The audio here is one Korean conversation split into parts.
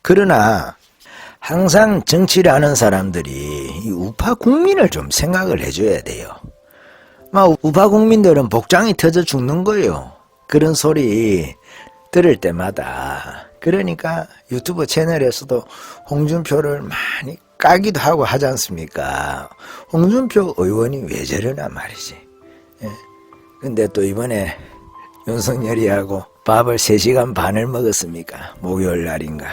그러나 항상 정치를 하는 사람들이 이 우파 국민을 좀 생각을 해줘야 돼요. 막 우파 국민들은 복장이 터져 죽는 거예요. 그런 소리 들을 때마다. 그러니까 유튜브 채널에서도 홍준표를 많이 까기도 하고 하지 않습니까? 홍준표 의원이 왜 저러나 말이지. 예. 근데 또 이번에 윤석열이하고 밥을 3시간 반을 먹었습니까? 목요일 날인가.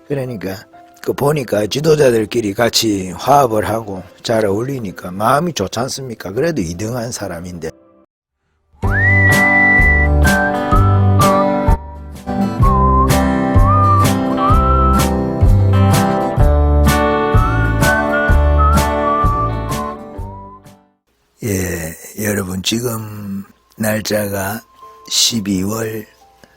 그러니까 그 보니까 지도자들끼리 같이 화합을 하고 잘 어울리니까 마음이 좋지 않습니까? 그래도 2등한 사람인데. 예, 여러분 지금 날짜가 12월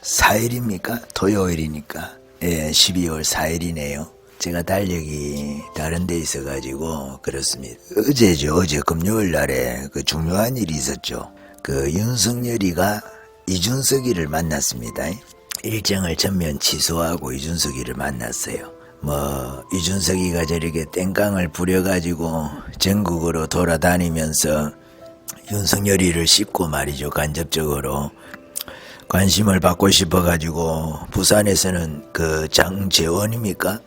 4일입니까? 토요일이니까. 예, 12월 4일이네요. 제가 달력이 다른 데 있어가지고 그렇습니다. 어제죠. 어제 금요일 날에 그 중요한 일이 있었죠. 그 윤석열이가 이준석이를 만났습니다. 일정을 전면 취소하고 이준석이를 만났어요. 뭐 이준석이가 저렇게 땡깡을 부려가지고 전국으로 돌아다니면서 윤석열이를 씹고 말이죠. 간접적으로 관심을 받고 싶어가지고 부산에서는 그 장제원입니까?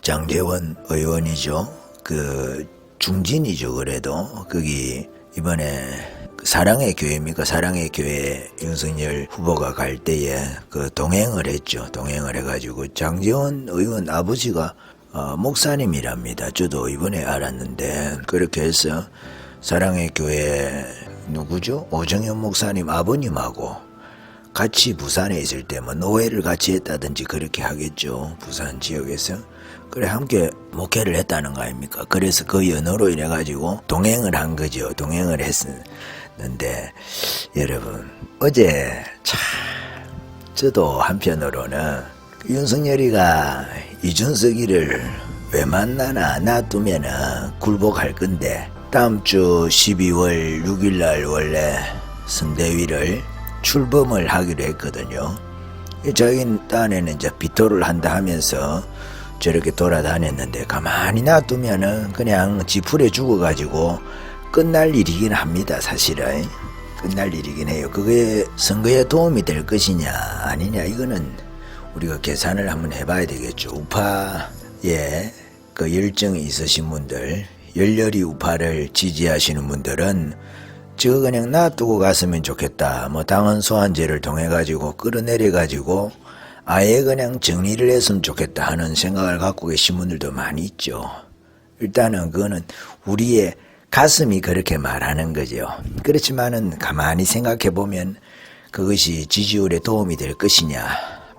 장제원 의원이죠. 그 중진이죠. 그래도 거기 이번에 사랑의 교회입니까? 사랑의 교회 윤석열 후보가 갈 때에 그 동행을 했죠. 동행을 해가지고 장제원 의원 아버지가 목사님이랍니다. 저도 이번에 알았는데 그렇게 해서 사랑의 교회 누구죠? 오정현 목사님 아버님하고 같이 부산에 있을 때 뭐 노회를 같이 했다든지 그렇게 하겠죠. 부산 지역에서. 그래 함께 목회를 했다는 거 아닙니까? 그래서 그 연호로 인해 가지고 동행을 한 거죠. 동행을 했는데 여러분 어제 참 저도 한편으로는 윤석열이가 이준석이를 왜 만나나 놔두면은 굴복할 건데 다음 주 12월 6일 날 원래 선대위를 출범을 하기로 했거든요. 자기 딴에는 이제 비토를 한다 하면서 저렇게 돌아다녔는데 가만히 놔두면은 그냥 지풀에 죽어가지고 끝날 일이긴 합니다. 사실은 끝날 일이긴 해요. 그게 선거에 도움이 될 것이냐 아니냐 이거는 우리가 계산을 한번 해봐야 되겠죠. 우파에 그 열정이 있으신 분들 열렬히 우파를 지지하시는 분들은 저거 그냥 놔두고 갔으면 좋겠다. 뭐 당헌 소환제를 통해 가지고 끌어내려 가지고 아예 그냥 정리를 했으면 좋겠다 하는 생각을 갖고 계신 분들도 많이 있죠. 일단은 그거는 우리의 가슴이 그렇게 말하는 거죠. 그렇지만은 가만히 생각해 보면 그것이 지지율에 도움이 될 것이냐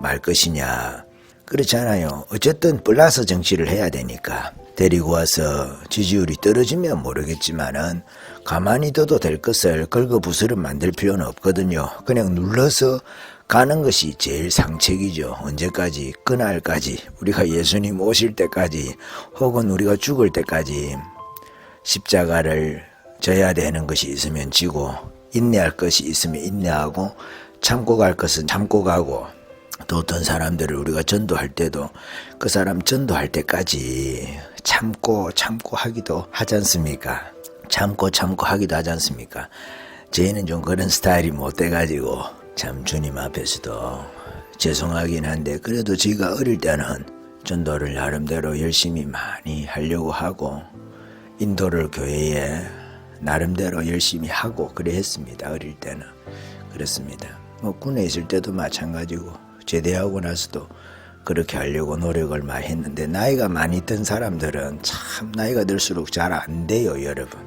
말 것이냐 그렇잖아요. 어쨌든 플러스 정치를 해야 되니까 데리고 와서 지지율이 떨어지면 모르겠지만은 가만히 둬도 될 것을 긁어부스럼 만들 필요는 없거든요. 그냥 눌러서 가는 것이 제일 상책이죠. 언제까지? 그날까지 우리가 예수님 오실 때까지 혹은 우리가 죽을 때까지 십자가를 져야 되는 것이 있으면 지고 인내할 것이 있으면 인내하고 참고 갈 것은 참고 가고 또 어떤 사람들을 우리가 전도할 때도 그 사람 전도할 때까지 참고 하기도 하지 않습니까? 참고 하기도 하지 않습니까? 저희는 좀 그런 스타일이 못 돼가지고 참 주님 앞에서도 죄송하긴 한데 그래도 저희가 어릴 때는 전도를 나름대로 열심히 많이 하려고 하고 인도를 교회에 나름대로 열심히 하고 그래 했습니다. 어릴 때는 그렇습니다. 뭐 군에 있을 때도 마찬가지고 제대하고 나서도 그렇게 하려고 노력을 많이 했는데 나이가 많이 든 사람들은 참 나이가 들수록 잘 안 돼요. 여러분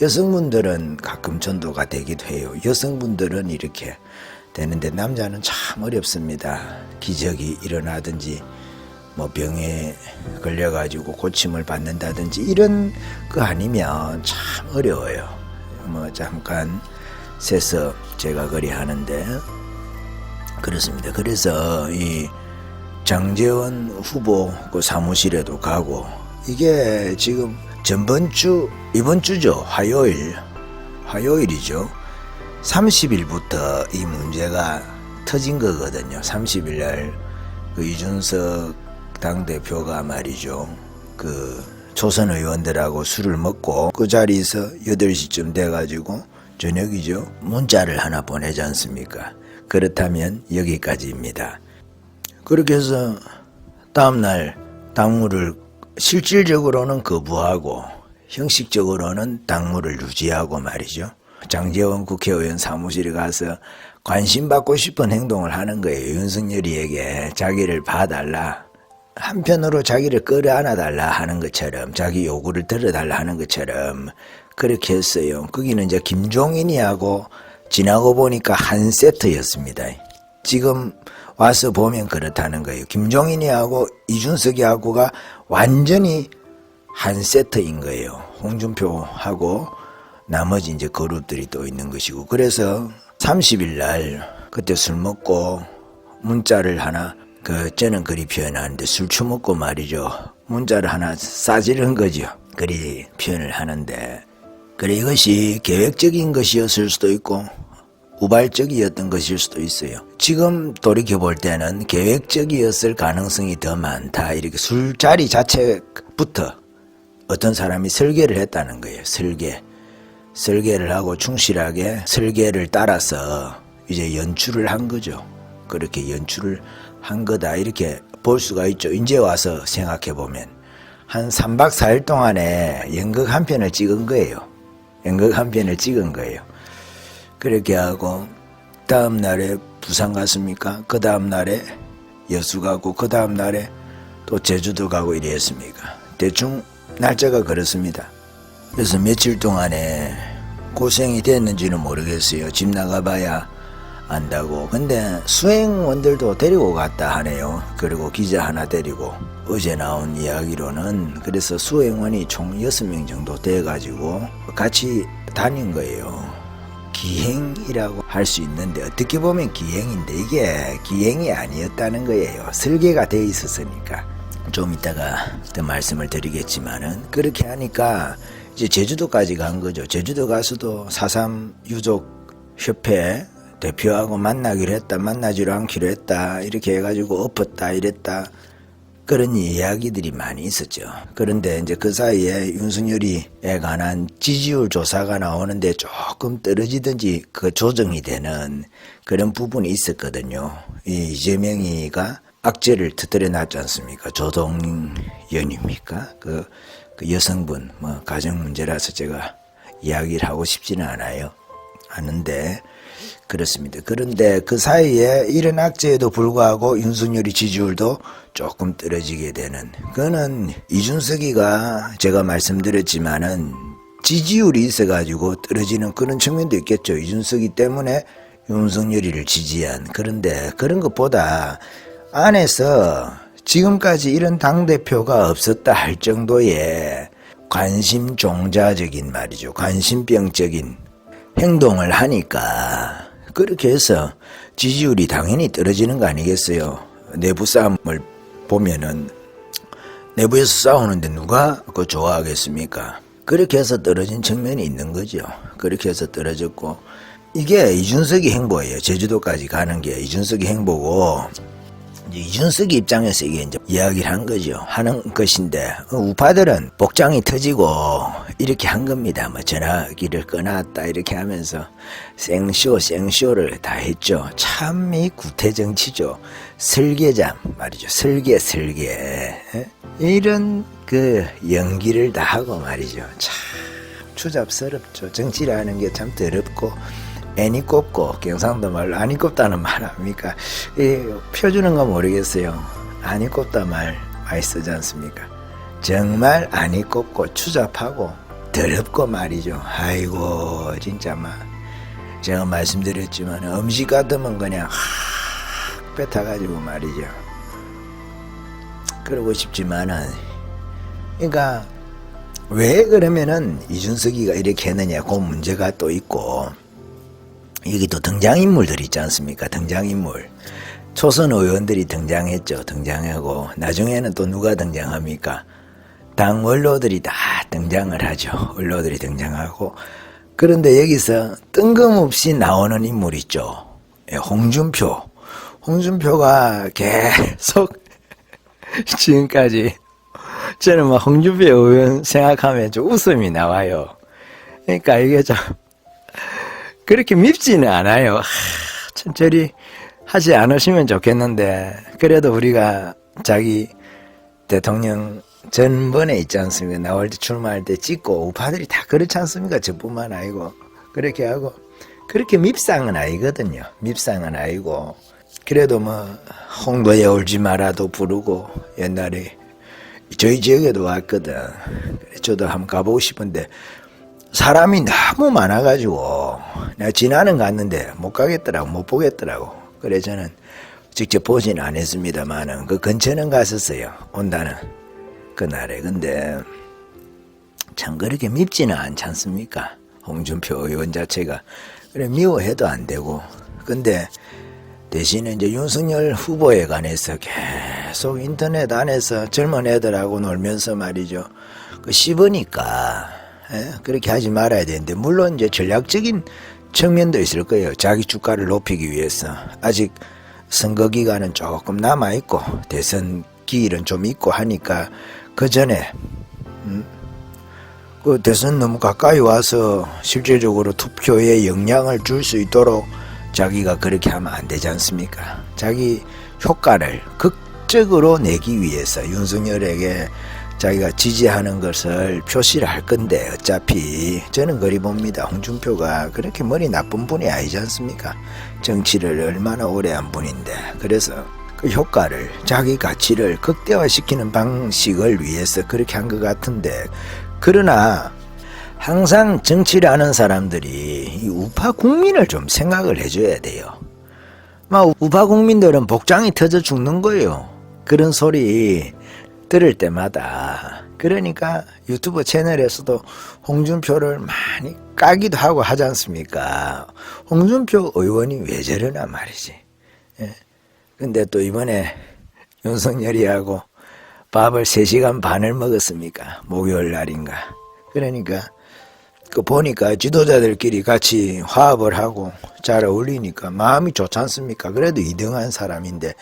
여성분들은 가끔 전도가 되기도 해요. 여성분들은 이렇게 되는데 남자는 참 어렵습니다. 기적이 일어나든지 뭐 병에 걸려가지고 고침을 받는다든지 이런 거 아니면 참 어려워요. 뭐 잠깐 세서 제가 그리 하는데 그렇습니다. 그래서 이 장제원 후보 그 사무실에도 가고 이게 지금 이번 주죠. 화요일이죠. 30일부터 이 문제가 터진 거거든요. 30일 날 그 이준석 당대표가 말이죠. 그 초선 의원들하고 술을 먹고 그 자리에서 8시쯤 돼가지고 저녁이죠. 문자를 하나 보내지 않습니까? 그렇다면 여기까지입니다. 그렇게 해서 다음날 당무를 실질적으로는 거부하고 형식적으로는 당무를 유지하고 말이죠. 장제원 국회의원 사무실에 가서 관심받고 싶은 행동을 하는 거예요. 윤석열이에게 자기를 봐달라. 한편으로 자기를 끌어안아달라 하는 것처럼, 자기 요구를 들어달라 하는 것처럼 그렇게 했어요. 거기는 이제 김종인이하고 지나고 보니까 한 세트였습니다. 지금 와서 보면 그렇다는 거예요. 김종인이하고 이준석이하고가 완전히 한 세트인 거예요. 홍준표하고 나머지 이제 그룹들이 또 있는 것이고. 그래서 30일 날 그때 술 먹고 문자를 하나, 저는 그리 표현하는데 술 처먹고 말이죠. 문자를 하나 싸지른 거죠. 그리 표현을 하는데, 그래 이것이 계획적인 것이었을 수도 있고 우발적이었던 것일 수도 있어요. 지금 돌이켜볼 때는 계획적이었을 가능성이 더 많다. 이렇게 술자리 자체부터 어떤 사람이 설계를 했다는 거예요. 설계를 하고 충실하게 설계를 따라서 이제 연출을 한 거죠. 그렇게 연출을 한 거다 이렇게 볼 수가 있죠. 이제 와서 생각해보면 한 3박 4일 동안에 연극 한 편을 찍은 거예요. 그렇게 하고 다음 날에 부산 갔습니까? 그 다음 날에 여수 가고 그 다음 날에 또 제주도 가고 이랬습니까? 대충 날짜가 그렇습니다. 그래서 며칠 동안에 고생이 됐는지는 모르겠어요. 집 나가봐야 안다고. 근데 수행원들도 데리고 갔다 하네요. 그리고 기자 하나 데리고. 어제 나온 이야기로는 그래서 수행원이 총 6명 정도 돼가지고 같이 다닌 거예요. 기행이라고 할 수 있는데 어떻게 보면 기행인데 이게 기행이 아니었다는 거예요. 설계가 돼 있었으니까. 좀 이따가 더 말씀을 드리겠지만은 그렇게 하니까 이제 제주도까지 간 거죠. 제주도 가서도 4.3 유족 협회 대표하고 만나기로 했다, 만나지로 않기로 했다, 이렇게 해가지고 엎었다, 이랬다. 그런 이야기들이 많이 있었죠. 그런데 이제 그 사이에 윤석열이에 관한 지지율 조사가 나오는데 조금 떨어지든지 그 조정이 되는 그런 부분이 있었거든요. 이 이재명이가 악재를 터뜨려 놨지 않습니까? 조동연입니까? 그 여성분, 가정 문제라서 제가 이야기를 하고 싶지는 않아요. 아는데, 그렇습니다. 그런데 그 사이에 이런 악재에도 불구하고 윤석열이 지지율도 조금 떨어지게 되는, 그거는 이준석이가 제가 말씀드렸지만은 지지율이 있어가지고 떨어지는 그런 측면도 있겠죠. 이준석이 때문에 윤석열이를 지지한. 그런데 그런 것보다 안에서 지금까지 이런 당대표가 없었다 할 정도의 관심 종자적인 말이죠. 관심병적인 행동을 하니까 그렇게 해서 지지율이 당연히 떨어지는 거 아니겠어요. 내부 싸움을 보면은 내부에서 싸우는데 누가 그거 좋아하겠습니까? 그렇게 해서 떨어진 측면이 있는 거죠. 그렇게 해서 떨어졌고, 이게 이준석이 행보예요. 제주도까지 가는 게 이준석이 행보고, 이준석이 입장에서 이게 이제 이야기를 한 거죠. 하는 것인데, 우파들은 복장이 터지고 이렇게 한 겁니다. 전화기를 꺼놨다 이렇게 하면서 생쇼를 다 했죠. 참 이 구태정치죠. 설계장 말이죠. 설계. 이런 그 연기를 다 하고 말이죠. 참 추잡스럽죠. 정치라는 게 참 더럽고 애니 꼽고, 경상도 말로 아니 꼽다는 말 아닙니까? 펴주는 건 모르겠어요. 아니 꼽다 말 많이 쓰지 않습니까? 정말 아니 꼽고 추잡하고 더럽고 말이죠. 아이고 진짜 제가 말씀드렸지만 음식 같으면 그냥 확 뱉어가지고 말이죠. 그러고 싶지만은, 그러니까 왜 그러면은 이준석이가 이렇게 했느냐, 그 문제가 또 있고, 여기 또 등장인물들 있지 않습니까? 등장인물. 초선 의원들이 등장했죠. 등장하고, 나중에는 또 누가 등장합니까? 당 원로들이 다 등장을 하죠. 원로들이 등장하고. 그런데 여기서 뜬금없이 나오는 인물 있죠. 홍준표가 계속 지금까지 저는 뭐 홍준표 의원 생각하면 좀 웃음이 나와요. 그러니까 이게 좀 그렇게 밉지는 않아요. 천천히 하지 않으시면 좋겠는데, 그래도 우리가 자기 대통령 전번에 있지 않습니까? 나올 때 출마할 때 찍고 우파들이 다 그렇지 않습니까? 저뿐만 아니고 그렇게 하고, 그렇게 밉상은 아니거든요. 밉상은 아니고, 그래도 뭐 홍도에 울지 마라도 부르고, 옛날에 저희 지역에도 왔거든. 저도 한번 가보고 싶은데 사람이 너무 많아가지고 내가 지나는 갔는데 못 가겠더라고, 못 보겠더라고. 그래 저는 직접 보지는 않았습니다만은 그 근처는 갔었어요, 온다는 그날에. 근데 참 그렇게 밉지는 않지 않습니까? 홍준표 의원 자체가. 그래 미워해도 안 되고. 근데 대신에 이제 윤석열 후보에 관해서 계속 인터넷 안에서 젊은 애들하고 놀면서 말이죠, 그 씹으니까 그렇게 하지 말아야 되는데, 물론 이제 전략적인 측면도 있을 거예요. 자기 주가를 높이기 위해서. 아직 선거 기간은 조금 남아 있고 대선 기일은 좀 있고 하니까 그 전에 그 대선 너무 가까이 와서 실질적으로 투표에 영향을 줄 수 있도록 자기가 그렇게 하면 안 되지 않습니까? 자기 효과를 극적으로 내기 위해서 윤석열에게 자기가 지지하는 것을 표시를 할 건데, 어차피 저는 그리 봅니다. 홍준표가 그렇게 머리 나쁜 분이 아니지 않습니까? 정치를 얼마나 오래 한 분인데. 그래서 그 효과를, 자기 가치를 극대화시키는 방식을 위해서 그렇게 한 것 같은데, 그러나 항상 정치를 하는 사람들이 이 우파 국민을 좀 생각을 해줘야 돼요. 막 우파 국민들은 복장이 터져 죽는 거예요. 그런 소리 들을 때마다. 그러니까 유튜브 채널에서도 홍준표를 많이 까기도 하고 하지 않습니까? 홍준표 의원이 왜 저러나 말이지. 예. 근데 또 이번에 윤석열이하고 밥을 3시간 반을 먹었습니까? 목요일 날인가. 그러니까 그 보니까 지도자들끼리 같이 화합을 하고 잘 어울리니까 마음이 좋지 않습니까? 그래도 2등한 사람인데,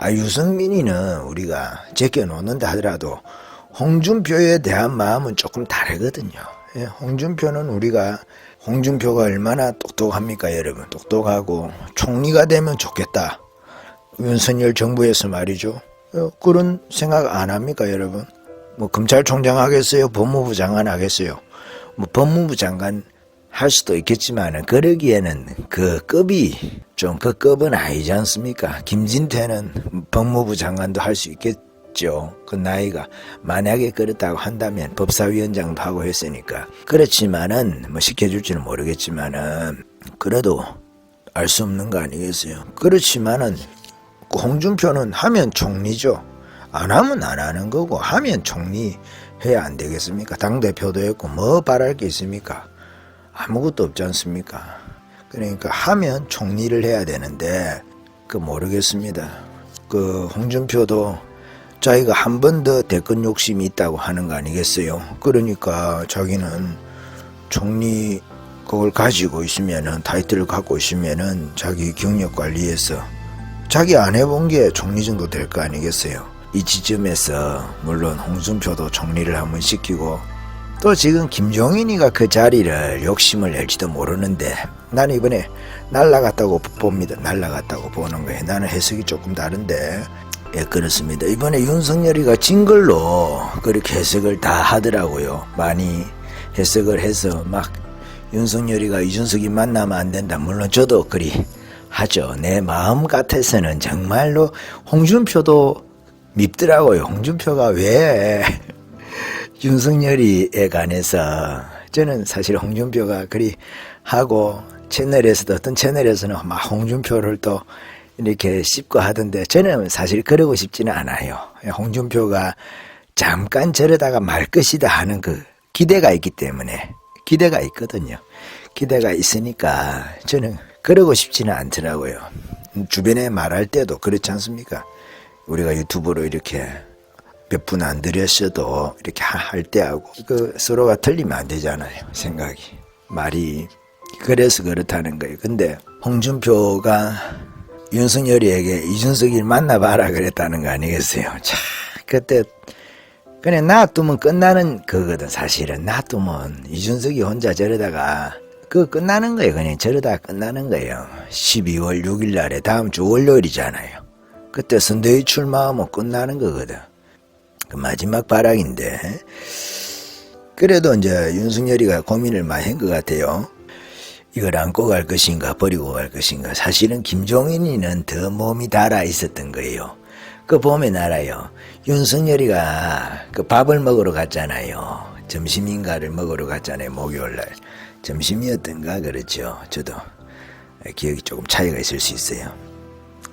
유승민이는 우리가 제껴놓는다 하더라도 홍준표에 대한 마음은 조금 다르거든요. 예, 홍준표는 홍준표가 얼마나 똑똑합니까, 여러분? 똑똑하고 총리가 되면 좋겠다. 윤석열 정부에서 말이죠. 그런 생각 안 합니까, 여러분? 뭐 검찰총장 하겠어요? 법무부 장관 하겠어요? 뭐 법무부 장관 할 수도 있겠지만은, 그러기에는 그 급이 좀 그 급은 아니지 않습니까? 김진태는 법무부 장관도 할 수 있겠죠. 그 나이가 만약에 그렇다고 한다면 법사위원장도 하고 했으니까. 그렇지만은 뭐 시켜줄지는 모르겠지만은 그래도 알 수 없는 거 아니겠어요? 그렇지만은 홍준표는 하면 총리죠. 안 하면 안 하는 거고, 하면 총리 해야 안 되겠습니까? 당대표도 했고 뭐 바랄 게 있습니까? 아무것도 없지 않습니까? 그러니까 하면 총리를 해야 되는데, 모르겠습니다. 홍준표도 자기가 한 번 더 대권 욕심이 있다고 하는 거 아니겠어요? 그러니까 자기는 총리 그걸 가지고 있으면은, 타이틀을 갖고 있으면은 자기 경력 관리해서 자기 안 해본 게 총리 정도 될 거 아니겠어요? 이 지점에서 물론 홍준표도 총리를 한번 시키고, 또 지금 김종인이가 그 자리를 욕심을 낼지도 모르는데, 나는 이번에 날라갔다고 봅니다. 날라갔다고 보는 거예요. 나는 해석이 조금 다른데. 예, 그렇습니다. 이번에 윤석열이가 진 걸로 그렇게 해석을 다 하더라고요. 많이 해석을 해서 막 윤석열이가 이준석이 만나면 안 된다. 물론 저도 그리 하죠. 내 마음 같아서는 정말로 홍준표도 밉더라고요. 홍준표가 왜 윤석열이에 관해서. 저는 사실 홍준표가 그리 하고, 채널에서도 어떤 채널에서는 막 홍준표를 또 이렇게 씹고 하던데, 저는 사실 그러고 싶지는 않아요. 홍준표가 잠깐 저러다가 말 것이다 하는 그 기대가 있기 때문에. 기대가 있거든요. 기대가 있으니까 저는 그러고 싶지는 않더라고요. 주변에 말할 때도 그렇지 않습니까? 우리가 유튜브로 이렇게 몇 분 안 들였어도 이렇게 할 때하고 서로가 틀리면 안 되잖아요. 생각이, 말이. 그래서 그렇다는 거예요. 근데 홍준표가 윤석열이에게 이준석이를 만나봐라 그랬다는 거 아니겠어요? 자, 그때 그냥 놔두면 끝나는 거거든. 사실은 놔두면 이준석이 혼자 저러다가 그거 끝나는 거예요. 그냥 저러다가 끝나는 거예요. 12월 6일 날에 다음 주 월요일이잖아요. 그때 선대위 출마하면 끝나는 거거든. 그 마지막 발악인데 그래도 이제 윤석열이가 고민을 많이 한 것 같아요. 이걸 안고 갈 것인가 버리고 갈 것인가. 사실은 김종인이는 더 몸이 달아 있었던 거예요. 그 보면 알아요. 윤석열이가 그 밥을 먹으러 갔잖아요. 점심인가를 먹으러 갔잖아요. 목요일날. 점심이었던가 그렇죠. 저도 기억이 조금 차이가 있을 수 있어요.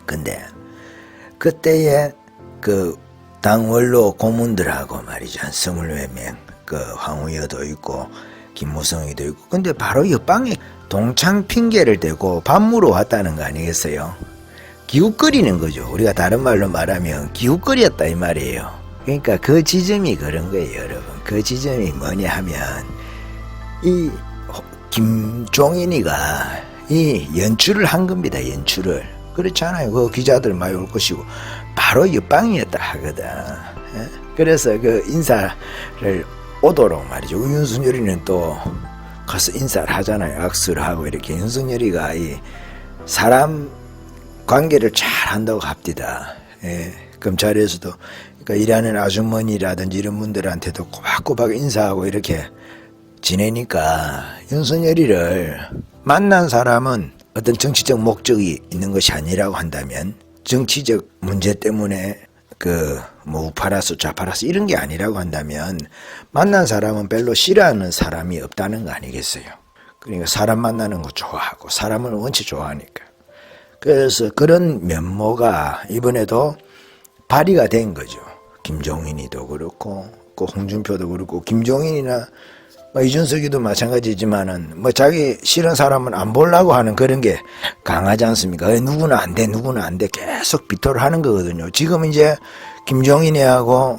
근데 그때에 그 당원로 고문들하고 말이죠. 24명 그 황우여도 있고 김무성이도 있고 근데 바로 옆방에 동창 핑계를 대고 밥 먹으러 왔다는 거 아니겠어요? 기웃거리는 거죠. 우리가 다른 말로 말하면 기웃거리였다 이 말이에요. 그러니까 그 지점이 그런 거예요, 여러분. 그 지점이 뭐냐 하면 이 김종인이가 이 연출을 한 겁니다. 연출을. 그렇잖아요. 그 기자들 많이 올 것이고 바로 옆방이었다 하거든. 그래서 그 인사를 오도록 말이죠. 윤석열이는 또 가서 인사를 하잖아요. 악수를 하고 이렇게. 윤석열이가 이 사람 관계를 잘 한다고 합디다. 예, 검찰에서도 그러니까 일하는 아주머니라든지 이런 분들한테도 꼬박꼬박 인사하고 이렇게 지내니까 윤석열이를 만난 사람은 어떤 정치적 목적이 있는 것이 아니라고 한다면 정치적 문제 때문에 그 뭐 우파라서 좌파라서 이런 게 아니라고 한다면 만난 사람은 별로 싫어하는 사람이 없다는 거 아니겠어요. 그러니까 사람 만나는 거 좋아하고 사람을 원체 좋아하니까. 그래서 그런 면모가 이번에도 발휘가 된 거죠. 김종인이도 그렇고, 그 홍준표도 그렇고, 김종인이나 뭐 이준석이도 마찬가지지만은 뭐 자기 싫은 사람은 안 보려고 하는 그런 게 강하지 않습니까? 누구는 안 돼, 누구는 안 돼. 계속 비토를 하는 거거든요. 지금 이제 김종인이하고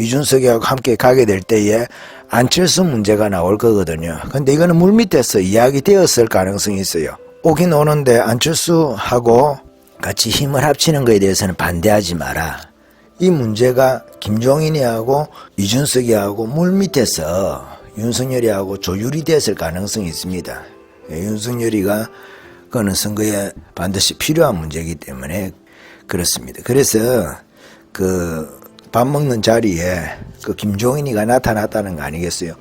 이준석이하고 함께 가게 될 때에 안철수 문제가 나올 거거든요. 근데 이거는 물밑에서 이야기되었을 가능성이 있어요. 오긴 오는데 안철수하고 같이 힘을 합치는 것에 대해서는 반대하지 마라. 이 문제가 김종인이하고 이준석이하고 물밑에서 윤석열이하고 조율이 됐을 가능성이 있습니다. 윤석열이가 그거는 선거에 반드시 필요한 문제이기 때문에 그렇습니다. 그래서 그 밥 먹는 자리에 그 김종인이가 나타났다는 거 아니겠어요?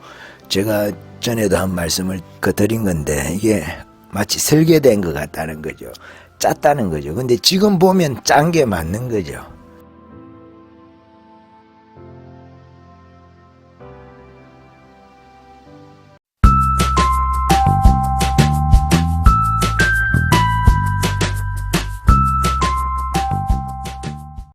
제가 전에도 한 말씀을 드린 건데 이게 마치 설계된 것 같다는 거죠. 짰다는 거죠. 근데 지금 보면 짠 게 맞는 거죠.